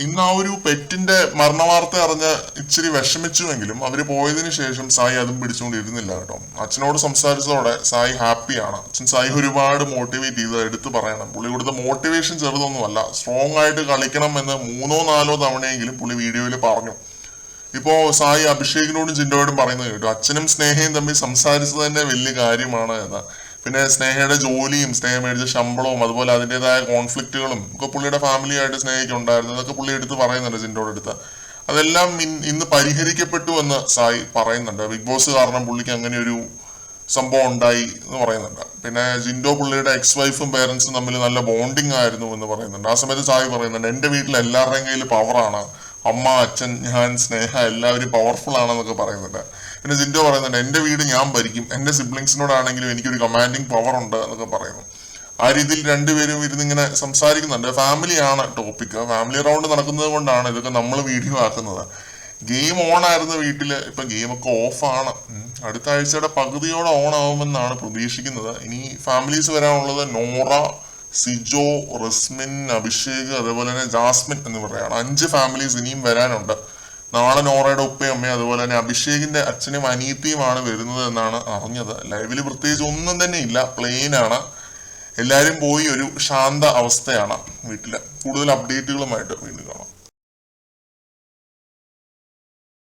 ഇന്ന് ആ ഒരു പെറ്റിന്റെ മരണവാർത്ത അറിഞ്ഞ് ഇച്ചിരി വിഷമിച്ചുവെങ്കിലും അവര് പോയതിനു ശേഷം സായി അതും പിടിച്ചുകൊണ്ടിരുന്നില്ല കേട്ടോ. അച്ഛനോട് സംസാരിച്ചതോടെ സായി ഹാപ്പിയാണ്. അച്ഛൻ സായി ഒരുപാട് മോട്ടിവേറ്റ് ചെയ്ത് എടുത്തു പറയണം. പുള്ളി കൊടുത്ത മോട്ടിവേഷൻ ചെറുതൊന്നുമല്ല, സ്ട്രോങ് ആയിട്ട് കളിക്കണം എന്ന് 3-4 തവണയെങ്കിലും പുള്ളി വീഡിയോയിൽ പറഞ്ഞു. ഇപ്പോ സായി അഭിഷേകിനോടും ജിൻഡോയോടും പറയുന്നത് കേട്ടു, അച്ഛനും സ്നേഹയും തമ്മിൽ സംസാരിച്ചത് തന്നെ വലിയ കാര്യമാണ് എന്ന്. പിന്നെ സ്നേഹയുടെ ജോലിയും സ്നേഹ മേടിച്ച ശമ്പളവും അതുപോലെ അതിൻ്റെതായ കോൺഫ്ലിക്റ്റുകളും ഒക്കെ പുള്ളിയുടെ ഫാമിലിയായിട്ട് സ്നേഹയ്ക്ക് ഉണ്ടായിരുന്നു. അതൊക്കെ പുള്ളി എടുത്ത് പറയുന്നുണ്ട് ജിൻഡോയുടെ അടുത്ത്. അതെല്ലാം ഇന്ന് പരിഹരിക്കപ്പെട്ടു എന്ന് സായി പറയുന്നുണ്ട്. ബിഗ് ബോസ് കാരണം പുള്ളിക്ക് അങ്ങനെ ഒരു സംഭവം ഉണ്ടായി എന്ന് പറയുന്നുണ്ട്. പിന്നെ ജിൻഡോ പുള്ളിയുടെ എക്സ് വൈഫും പേരൻസും തമ്മിൽ നല്ല ബോണ്ടിങ് ആയിരുന്നു എന്ന് പറയുന്നുണ്ട്. ആ സമയത്ത് സായി പറയുന്നുണ്ട്, എൻ്റെ വീട്ടിൽ എല്ലാവരുടെയും കയ്യിൽ പവറാണ്, അമ്മ, അച്ഛൻ, ഞാൻ, സ്നേഹ എല്ലാവരും പവർഫുൾ ആണെന്നൊക്കെ പറയുന്നുണ്ട്. പിന്നെ ജിൻഡോ പറയുന്നുണ്ട്, എൻ്റെ വീട് ഞാൻ ഭരിക്കും, എൻ്റെ സിബ്ലിങ്സിനോടാണെങ്കിലും എനിക്കൊരു കമാൻഡിങ് പവർ ഉണ്ട് എന്നൊക്കെ പറയുന്നു. ആ രീതിയിൽ രണ്ടുപേരും ഇരുന്നിങ്ങനെ സംസാരിക്കുന്നുണ്ട്. ഫാമിലിയാണ് ടോപ്പിക്. ഫാമിലി റൗണ്ട് നടക്കുന്നത് കൊണ്ടാണ് ഇതൊക്കെ നമ്മൾ വീഡിയോ ആക്കുന്നത്. ഗെയിം ഓൺ ആയിരുന്ന വീട്ടില് ഇപ്പൊ ഗെയിമൊക്കെ ഓഫാണ്. അടുത്ത ആഴ്ചയുടെ പകുതിയോടെ ഓൺ ആവുമെന്നാണ് പ്രതീക്ഷിക്കുന്നത്. ഇനി ഫാമിലീസ് വരാനുള്ളത് നോറ, സിജോ, റസ്മിൻ, അഭിഷേക്, അതേപോലെ തന്നെ ജാസ്മിൻ എന്നിവരെയാണ്. 5 ഫാമിലീസ് ഇനിയും വരാനുണ്ട്. നാളെ നോറയുടെ ഉപ്പയും അമ്മയും അതുപോലെ തന്നെ അഭിഷേകിന്റെ അച്ഛനും അനിയത്തിയുമാണ് വരുന്നത് എന്നാണ് അറിഞ്ഞത്. ലൈവില് പ്രത്യേകിച്ച് ഒന്നും തന്നെ ഇല്ല, പ്ലെയിൻ ആണ്. എല്ലാരും പോയി ഒരു ശാന്ത അവസ്ഥയാണ് വീട്ടില്. കൂടുതൽ അപ്ഡേറ്റുകളുമായിട്ട് വീണ്ടും കാണാം.